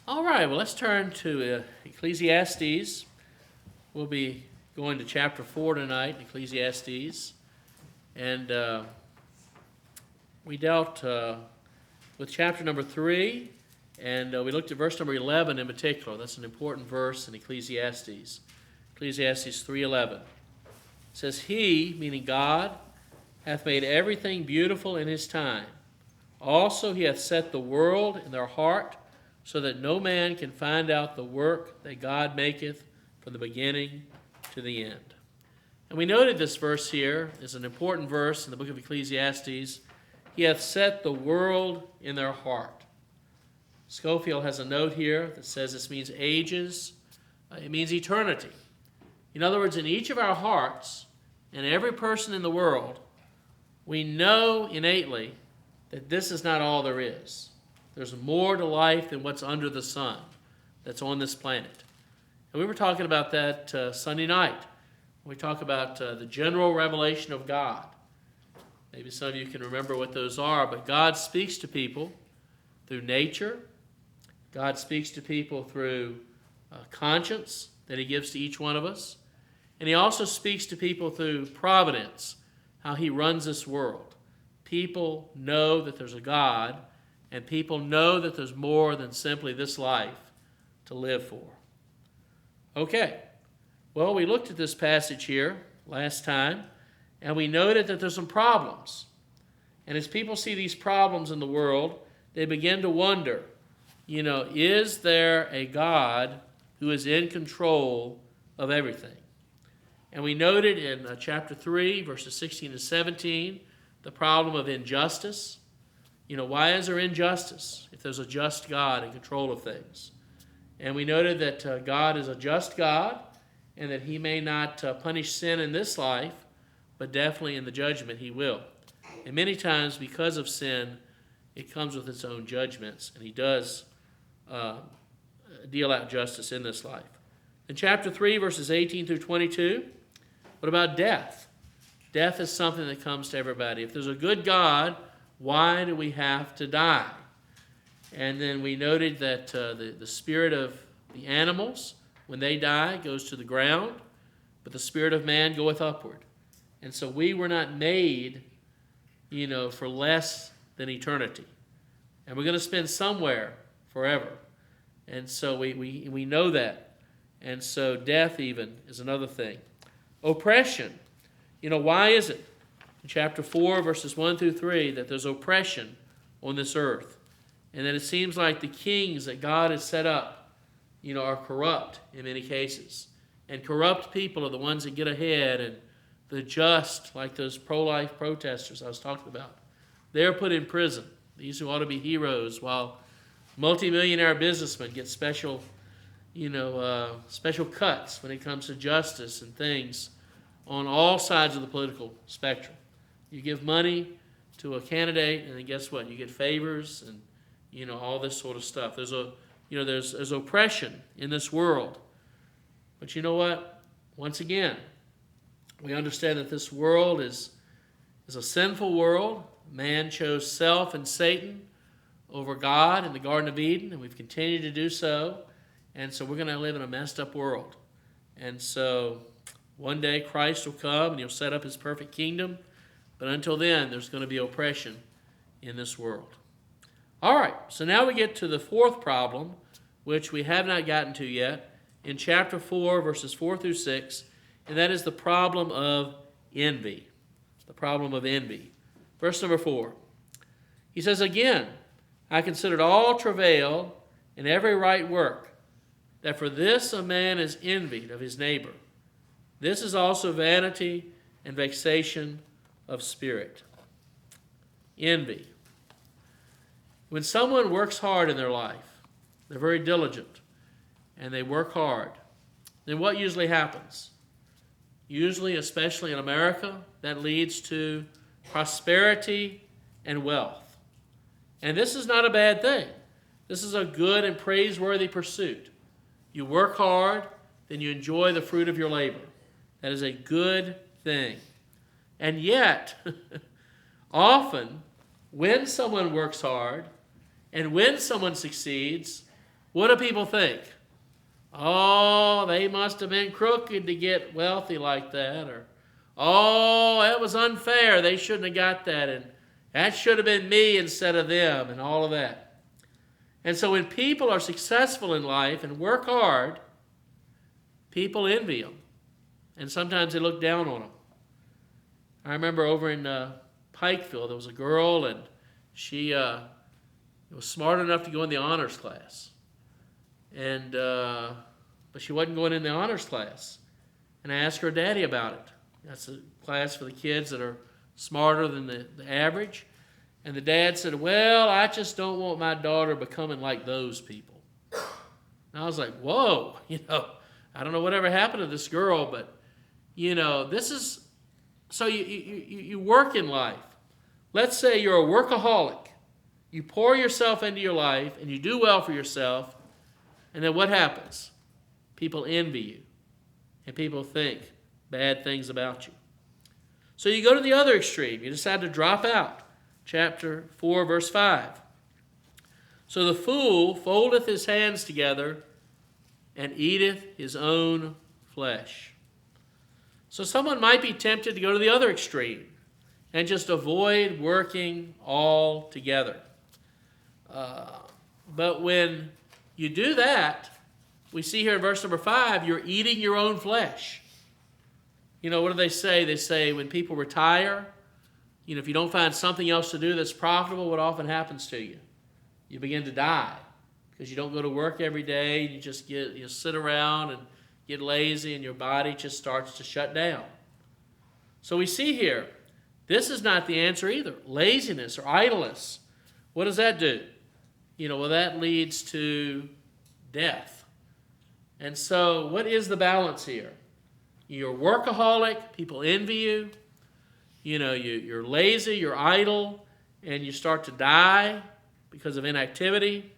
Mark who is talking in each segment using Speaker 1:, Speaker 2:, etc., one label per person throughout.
Speaker 1: All right, well, let's turn to Ecclesiastes. We'll be going to chapter 4 tonight, Ecclesiastes. And we dealt with chapter number 3, and we looked at verse number 11 in particular. That's an important verse in Ecclesiastes. Ecclesiastes 3:11. It says, "He," meaning God, "hath made everything beautiful in his time. Also he hath set the world in their heart, so that no man can find out the work that God maketh from the beginning to the end." And we noted this verse here is an important verse in the book of Ecclesiastes. He hath set the world in their heart. Schofield has a note here that says this means ages. It means eternity. In other words, in each of our hearts, and every person in the world, we know innately that this is not all there is. There's more to life than what's under the sun that's on this planet. And we were talking about that Sunday night. We talk about the general revelation of God. Maybe some of you can remember what those are, but God speaks to people through nature. God speaks to people through conscience that he gives to each one of us. And he also speaks to people through providence, how he runs this world. People know that there's a God, and people know that there's more than simply this life to live for. Okay, well, we looked at this passage here last time, and we noted that there's some problems. And as people see these problems in the world, they begin to wonder, is there a God who is in control of everything? And we noted in chapter 3, verses 16 and 17, the problem of injustice. Why is there injustice if there's a just God in control of things? And we noted that God is a just God and that he may not punish sin in this life, but definitely in the judgment he will. And many times because of sin, it comes with its own judgments, and he does deal out justice in this life. In chapter 3, verses 18 through 22, what about death? Death is something that comes to everybody. If there's a good God, why do we have to die? And then we noted that the spirit of the animals, when they die, goes to the ground, but the spirit of man goeth upward. And so we were not made, for less than eternity. And we're going to spend somewhere forever. And so we know that. And so death even is another thing. Oppression. Why is it in chapter 4, verses 1 through 3, that there's oppression on this earth? And that it seems like the kings that God has set up, are corrupt in many cases. And corrupt people are the ones that get ahead, and the just, like those pro-life protesters I was talking about, they're put in prison. These who ought to be heroes, while multimillionaire businessmen get special cuts when it comes to justice and things on all sides of the political spectrum. You give money to a candidate, and then guess what? You get favors and all this sort of stuff. There's oppression in this world. But you know what? Once again, we understand that this world is a sinful world. Man chose self and Satan over God in the Garden of Eden, and we've continued to do so. And so we're going to live in a messed up world. And so one day Christ will come and he'll set up his perfect kingdom. But until then, there's going to be oppression in this world. All right, so now we get to the fourth problem, which we have not gotten to yet, in chapter 4, verses 4 through 6, and that is the problem of envy. The problem of envy. Verse number 4. He says, "Again, I considered all travail and every right work, that for this a man is envied of his neighbor. This is also vanity and vexation of spirit." Envy. When someone works hard in their life, they're very diligent, and they work hard, then what usually happens? Usually, especially in America, that leads to prosperity and wealth. And this is not a bad thing. This is a good and praiseworthy pursuit. You work hard, then you enjoy the fruit of your labor. That is a good thing. And yet, often, when someone works hard and when someone succeeds, What do people think? Oh, they must have been crooked to get wealthy like that. Or, oh, that was unfair. They shouldn't have got that. And that should have been me instead of them, and all of that. And so when people are successful in life and work hard, people envy them. And sometimes they look down on them. I remember over in Pikeville, there was a girl, and she was smart enough to go in the honors class. And but she wasn't going in the honors class. And I asked her daddy about it. That's a class for the kids that are smarter than the average. And the dad said, well, I just don't want my daughter becoming like those people. And I was like, whoa, I don't know whatever happened to this girl, but, this is, so you work in life. Let's say you're a workaholic. You pour yourself into your life and you do well for yourself. And then what happens? People envy you. And people think bad things about you. So you go to the other extreme. You decide to drop out. Chapter 4, verse 5. So the fool foldeth his hands together and eateth his own flesh. So someone might be tempted to go to the other extreme and just avoid working altogether. But when you do that, we see here in verse number 5, you're eating your own flesh. What do they say? They say when people retire, if you don't find something else to do that's profitable, what often happens to you? You begin to die because you don't go to work every day. You just you sit around and get lazy, and your body just starts to shut down. So we see here, this is not the answer either. Laziness or idleness. What does that do? That leads to death. And so what is the balance here? You're workaholic, people envy you. You're lazy, you're idle, and you start to die because of inactivity.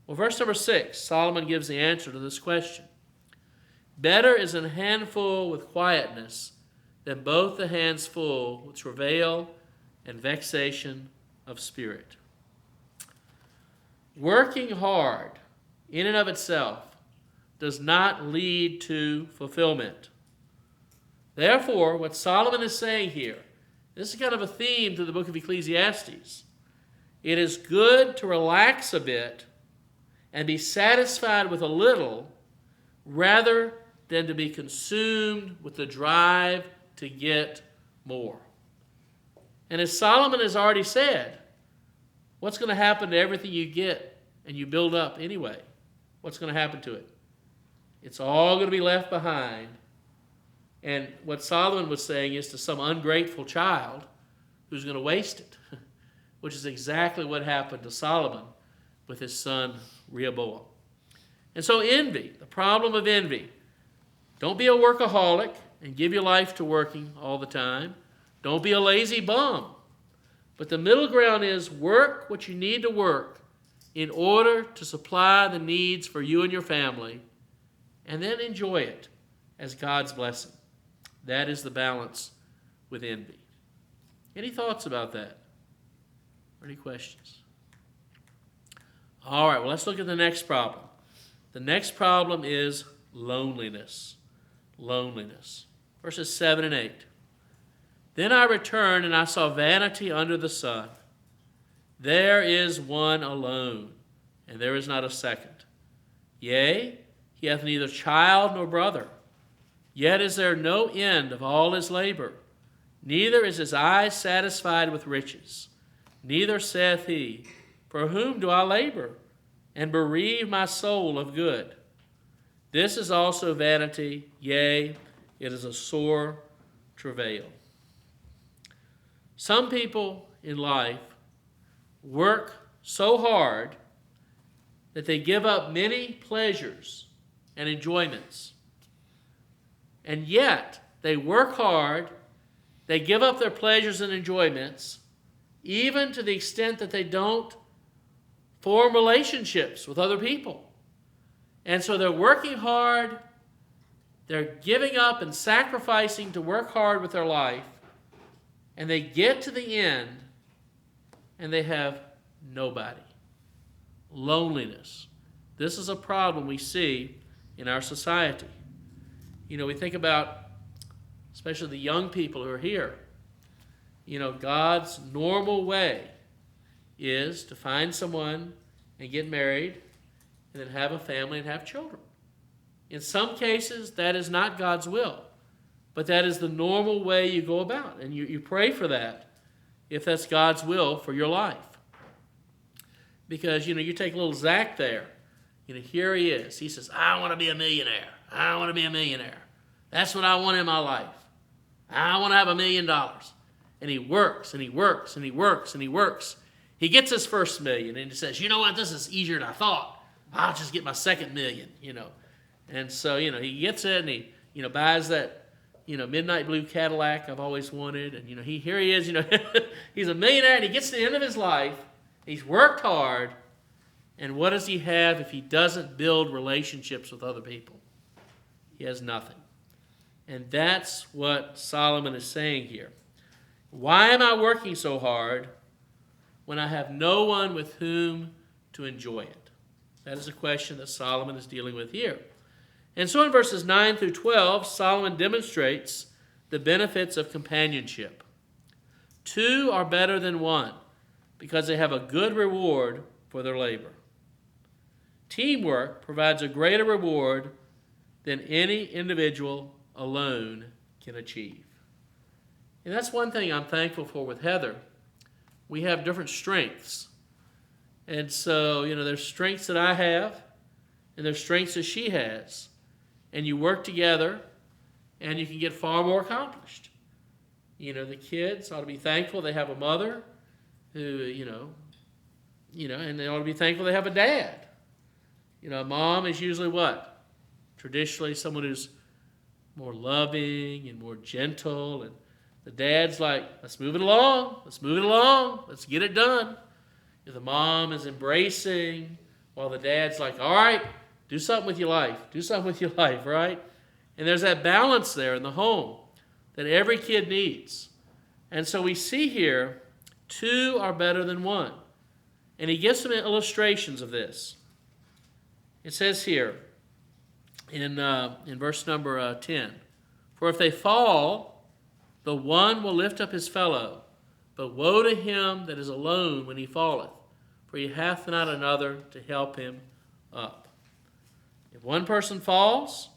Speaker 1: Well, verse number 6, Solomon gives the answer to this question. Better is an handful with quietness than both the hands full with travail and vexation of spirit. Working hard in and of itself does not lead to fulfillment. Therefore, what Solomon is saying here, this is kind of a theme to the book of Ecclesiastes. It is good to relax a bit and be satisfied with a little rather than to be consumed with the drive to get more. And as Solomon has already said, what's going to happen to everything you get and you build up anyway? What's going to happen to it? It's all going to be left behind. And what Solomon was saying is to some ungrateful child who's going to waste it, which is exactly what happened to Solomon with his son Rehoboam. And so envy, the problem of envy. Don't be a workaholic and give your life to working all the time. Don't be a lazy bum. But the middle ground is work what you need to work in order to supply the needs for you and your family, and then enjoy it as God's blessing. That is the balance with envy. Any thoughts about that? Or any questions? All right, well, let's look at the next problem. The next problem is loneliness. Loneliness. Verses 7 and 8. Then I returned, and I saw vanity under the sun. There is one alone, and there is not a second. Yea, he hath neither child nor brother. Yet is there no end of all his labor. Neither is his eye satisfied with riches. Neither saith he, for whom do I labor, and bereave my soul of good? This is also vanity, yea, it is a sore travail. Some people in life work so hard that they give up many pleasures and enjoyments. And yet, they work hard, they give up their pleasures and enjoyments, even to the extent that they don't form relationships with other people. And so they're working hard, they're giving up and sacrificing to work hard with their life, and they get to the end, and they have nobody. Loneliness. This is a problem we see in our society. We think about, especially the young people who are here, God's normal way is to find someone and get married and then have a family and have children. In some cases, that is not God's will, but that is the normal way you go about, and you pray for that if that's God's will for your life. Because, you take little Zach there. Here he is. He says, I want to be a millionaire. I want to be a millionaire. That's what I want in my life. I want to have $1 million. And he works, and he works, and he works, and he works. He gets his first million, and he says, you know what, this is easier than I thought. I'll just get my second million, And so, he gets it, and he, buys that, midnight blue Cadillac I've always wanted. And, here he is, he's a millionaire, and he gets to the end of his life. He's worked hard. And what does he have if he doesn't build relationships with other people? He has nothing. And that's what Solomon is saying here. Why am I working so hard when I have no one with whom to enjoy it? That is a question that Solomon is dealing with here. And so in verses 9 through 12, Solomon demonstrates the benefits of companionship. 2 are better than 1 because they have a good reward for their labor. Teamwork provides a greater reward than any individual alone can achieve. And that's one thing I'm thankful for with Heather. We have different strengths. And so, there's strengths that I have, and there's strengths that she has. And you work together, and you can get far more accomplished. The kids ought to be thankful they have a mother who, and they ought to be thankful they have a dad. A mom is usually what? Traditionally someone who's more loving and more gentle, and the dad's like, let's move it along, let's get it done. The mom is embracing, while the dad's like, all right, do something with your life, right? And there's that balance there in the home that every kid needs. And so we see here, 2 are better than 1. And he gives some illustrations of this. It says here in verse number 10, for if they fall, the one will lift up his fellow, but woe to him that is alone when he falleth, for he hath not another to help him up. If one person falls,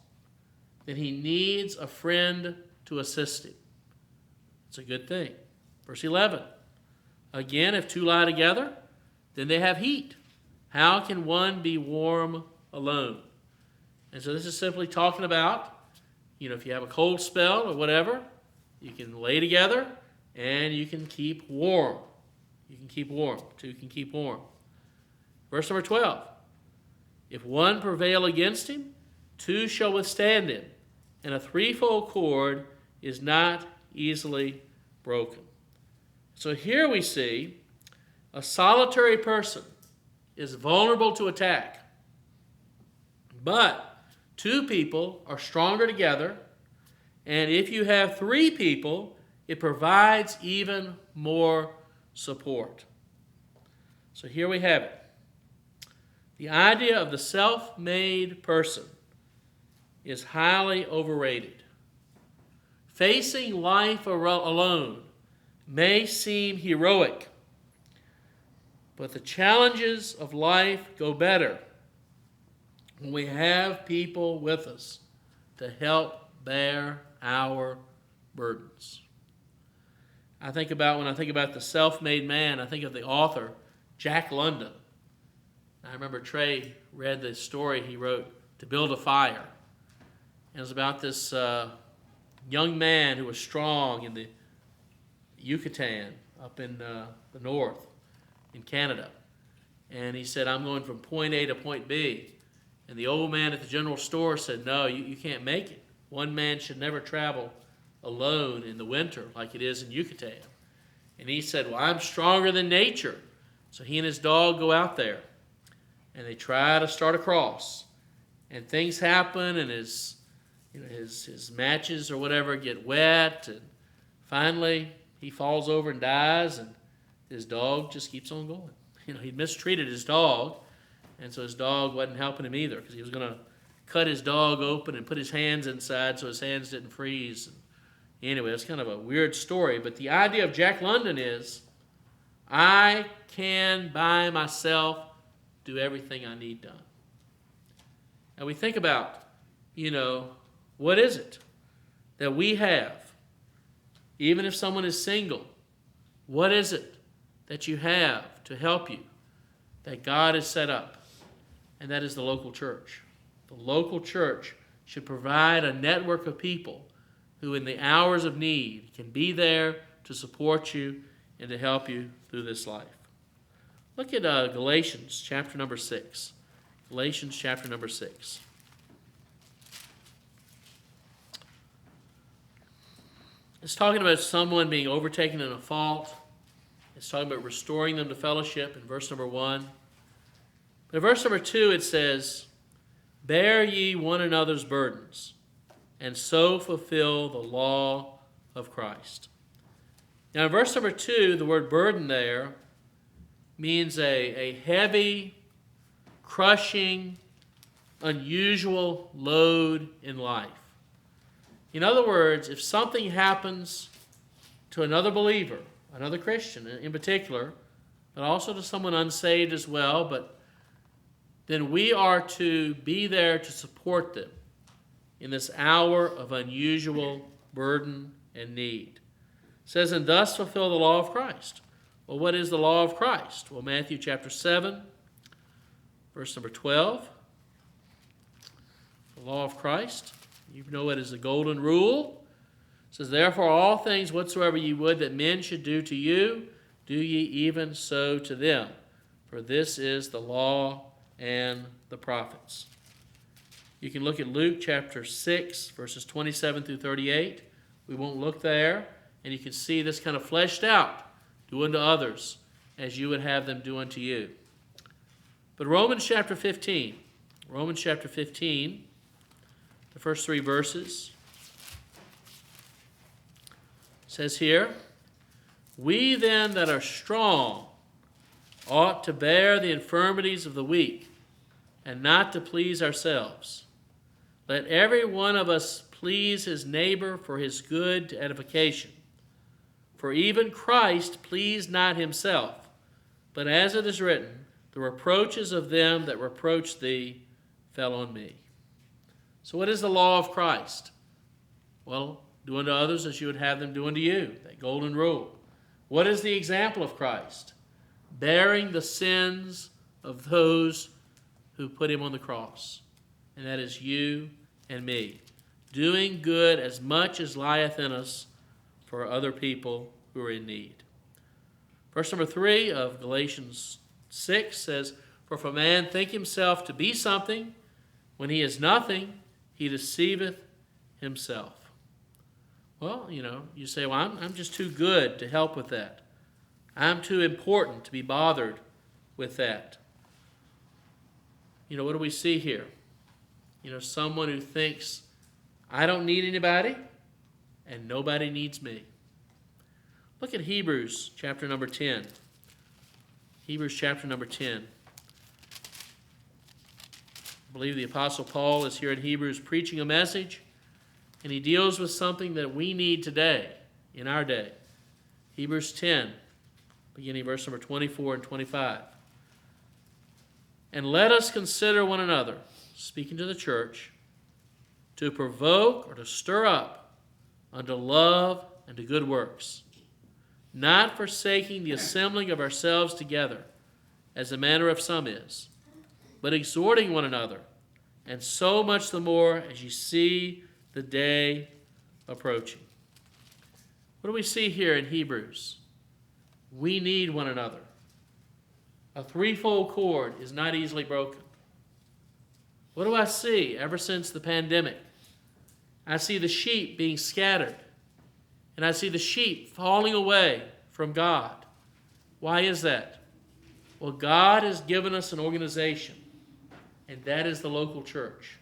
Speaker 1: then he needs a friend to assist him. It's a good thing. Verse 11, again, if 2 lie together, then they have heat. How can one be warm alone? And so this is simply talking about, if you have a cold spell or whatever, you can lay together and you can keep warm. 2 can keep warm. Verse number 12, if one prevail against him, 2 shall withstand him, and a threefold cord is not easily broken. So here we see a solitary person is vulnerable to attack. But 2 people are stronger together, and if you have 3 people, it provides even more support. So here we have it. The idea of the self-made person is highly overrated. Facing life alone may seem heroic, but the challenges of life go better when we have people with us to help bear our burdens. When I think about the self-made man, I think of the author, Jack London. I remember Trey read the story he wrote, To Build a Fire. And it was about this young man who was strong in the Yucatan, up in the north, in Canada. And he said, I'm going from point A to point B. And the old man at the general store said, no, you can't make it. One man should never travel alone in the winter like it is in Yucatan. And he said, well, I'm stronger than nature. So he and his dog go out there, and they try to start across. And things happen, and his matches or whatever get wet, and finally he falls over and dies, and his dog just keeps on going. He'd mistreated his dog, And so his dog wasn't helping him either, because he was going to cut his dog open and put his hands inside so his hands didn't freeze. Anyway, it's kind of a weird story. But the idea of Jack London is, I can by myself do everything I need done. And we think about, what is it that we have? Even if someone is single, what is it that you have to help you that God has set up? And that is the local church. The local church should provide a network of people who in the hours of need can be there to support you and to help you through this life. Look at Galatians chapter number 6. Galatians chapter number 6. It's talking about someone being overtaken in a fault. It's talking about restoring them to fellowship in verse number 1. But in verse number 2 it says, bear ye one another's burdens, and so fulfill the law of Christ. Now in verse number 2, the word burden there means a heavy, crushing, unusual load in life. In other words, if something happens to another believer, another Christian in particular, but also to someone unsaved as well, then we are to be there to support them in this hour of unusual burden and need. It says, and thus fulfill the law of Christ. Well, what is the law of Christ? Well, Matthew chapter 7, verse number 12. The law of Christ. You know it as the golden rule. It says, therefore all things whatsoever ye would that men should do to you, do ye even so to them. For this is the law and the prophets. You can look at Luke chapter 6, verses 27 through 38. We won't look there. And you can see this kind of fleshed out. Do unto others as you would have them do unto you. But Romans chapter 15. Romans chapter 15, the first 3 verses. Says here, we then that are strong ought to bear the infirmities of the weak, and not to please ourselves. Let every one of us please his neighbor for his good to edification. For even Christ pleased not himself, but as it is written, the reproaches of them that reproached thee fell on me. So what is the law of Christ? Well, do unto others as you would have them do unto you, that golden rule. What is the example of Christ? Bearing the sins of those who put him on the cross, and that is you and me. Doing good as much as lieth in us for other people who are in need. Verse number 3 of Galatians 6 says, for if a man think himself to be something, when he is nothing, he deceiveth himself. Well, you say, well, I'm just too good to help with that. I'm too important to be bothered with that. What do we see here? Someone who thinks, I don't need anybody, and nobody needs me. Look at Hebrews chapter number 10. Hebrews chapter number 10. I believe the Apostle Paul is here in Hebrews preaching a message, and he deals with something that we need today, in our day. Hebrews 10, beginning verse number 24 and 25. And let us consider one another, speaking to the church, to provoke or to stir up unto love and to good works, not forsaking the assembling of ourselves together, as the manner of some is, but exhorting one another, and so much the more as you see the day approaching. What do we see here in Hebrews? We need one another. A threefold cord is not easily broken. What do I see ever since the pandemic? I see the sheep being scattered, and I see the sheep falling away from God. Why is that? Well, God has given us an organization, and that is the local church.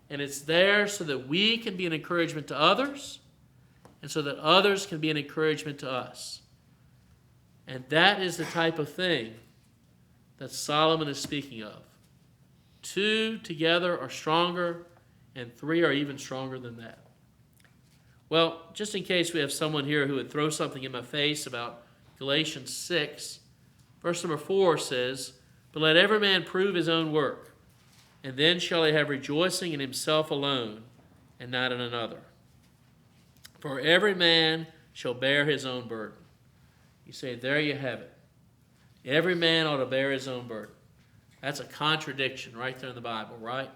Speaker 1: And it's there so that we can be an encouragement to others, and so that others can be an encouragement to us. And that is the type of thing that Solomon is speaking of. 2 together are stronger, and 3 are even stronger than that. Well, just in case we have someone here who would throw something in my face about Galatians 6, verse number 4 says, "But let every man prove his own work, and then shall he have rejoicing in himself alone, and not in another. For every man shall bear his own burden." You say, there you have it. Every man ought to bear his own burden. That's a contradiction right there in the Bible, right?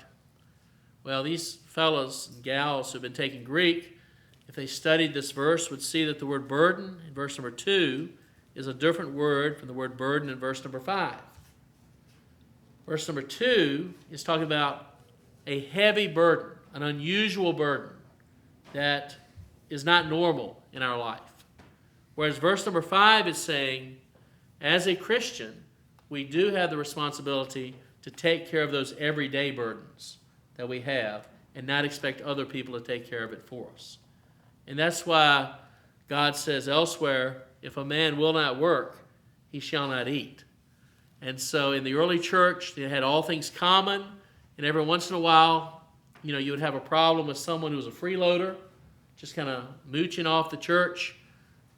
Speaker 1: Well, these fellows and gals who've been taking Greek, if they studied this verse, would see that the word burden in verse number 2 is a different word from the word burden in verse number 5. Verse number 2 is talking about a heavy burden, an unusual burden that is not normal in our life. Whereas verse number 5 is saying, as a Christian, we do have the responsibility to take care of those everyday burdens that we have and not expect other people to take care of it for us. And that's why God says elsewhere, if a man will not work, he shall not eat. And so in the early church, they had all things common, and every once in a while, you would have a problem with someone who was a freeloader, just kind of mooching off the church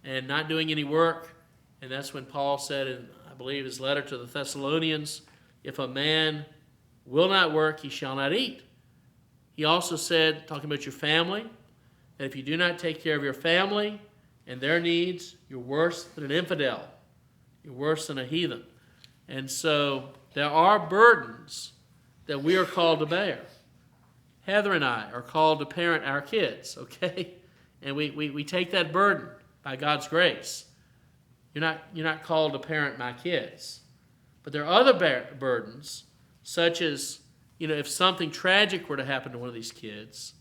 Speaker 1: and not doing any work. And that's when Paul said in, I believe, his letter to the Thessalonians, if a man will not work, he shall not eat. He also said, talking about your family, that if you do not take care of your family and their needs, you're worse than an infidel. You're worse than a heathen. And so there are burdens that we are called to bear. Heather and I are called to parent our kids, okay? And we take that burden by God's grace. You're not called to parent my kids. But there are other burdens, such as, if something tragic were to happen to one of these kids,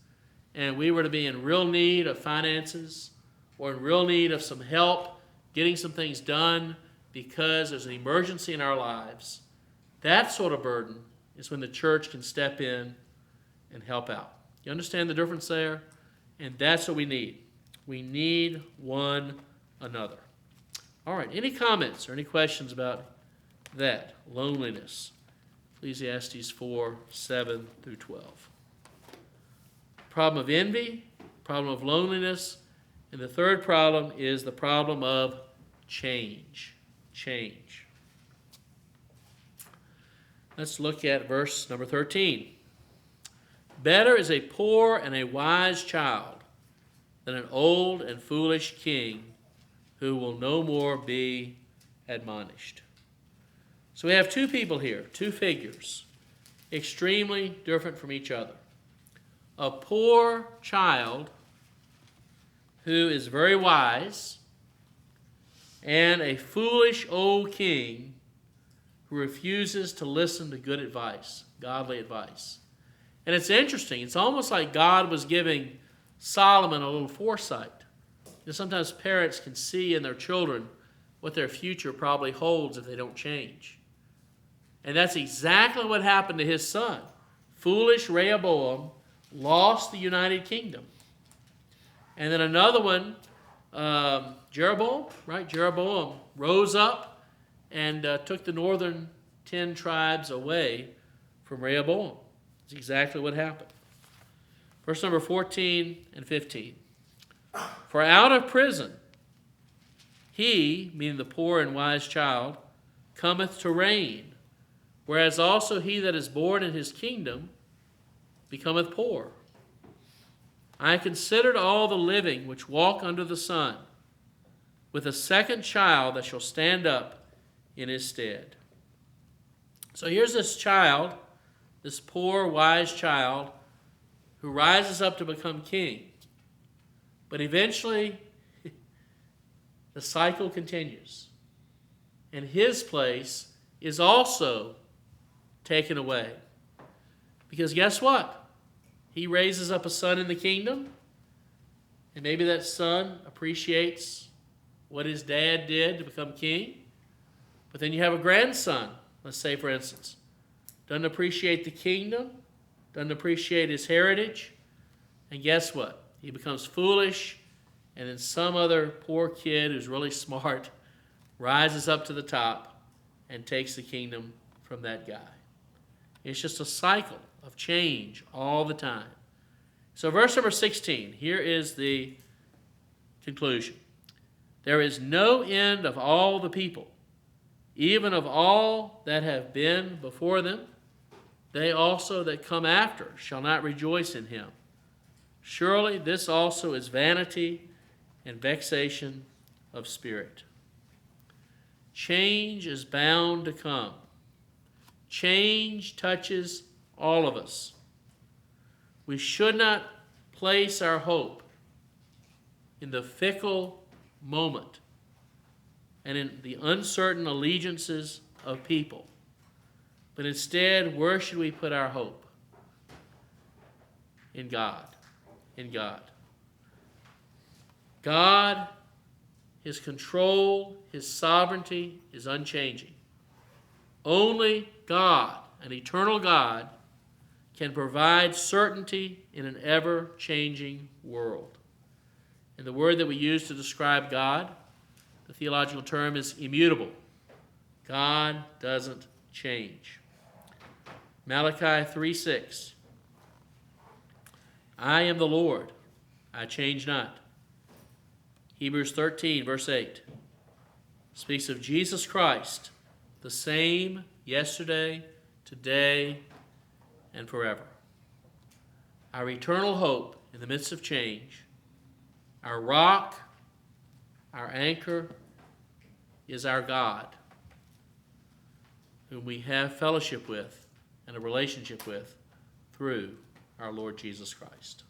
Speaker 1: and we were to be in real need of finances or in real need of some help getting some things done because there's an emergency in our lives, that sort of burden is when the church can step in and help out. You understand the difference there? And that's what we need. We need one another. All right, any comments or any questions about that? Loneliness. Ecclesiastes 4, 7 through 12. Problem of envy, problem of loneliness, and the third problem is the problem of change. Change. Let's look at verse number 13. Better is a poor and a wise child than an old and foolish king who will no more be admonished. So we have two people here, two figures, extremely different from each other. A poor child who is very wise, and a foolish old king who refuses to listen to good advice, godly advice. And it's interesting. It's almost like God was giving Solomon a little foresight. Sometimes parents can see in their children what their future probably holds if they don't change. And that's exactly what happened to his son. Foolish Rehoboam lost the United Kingdom. And then another one, Jeroboam, right? Jeroboam rose up and took the northern 10 tribes away from Rehoboam. That's exactly what happened. Verse number 14 and 15. For out of prison he, meaning the poor and wise child, cometh to reign, whereas also he that is born in his kingdom becometh poor. I considered all the living which walk under the sun, with a second child that shall stand up in his stead. So here's this child, this poor, wise child, who rises up to become king. But eventually, the cycle continues. And his place is also taken away. Because guess what? He raises up a son in the kingdom, and maybe that son appreciates what his dad did to become king. But then you have a grandson, let's say for instance, doesn't appreciate the kingdom, doesn't appreciate his heritage, and guess what? He becomes foolish, and then some other poor kid who's really smart rises up to the top and takes the kingdom from that guy. It's just a cycle of change all the time. So verse number 16, here is the conclusion. There is no end of all the people, even of all that have been before them. They also that come after shall not rejoice in him. Surely this also is vanity and vexation of spirit. Change is bound to come. Change touches all of us. We should not place our hope in the fickle moment and in the uncertain allegiances of people. But instead, where should we put our hope? In God. In God. God, his control, his sovereignty is unchanging. Only God, an eternal God, can provide certainty in an ever-changing world. And the word that we use to describe God, the theological term is immutable. God doesn't change. Malachi 3:6. I am the Lord, I change not. Hebrews 13, verse 8, speaks of Jesus Christ, the same yesterday, today, and forever. Our eternal hope in the midst of change, our rock, our anchor, is our God, whom we have fellowship with and a relationship with through our Lord Jesus Christ.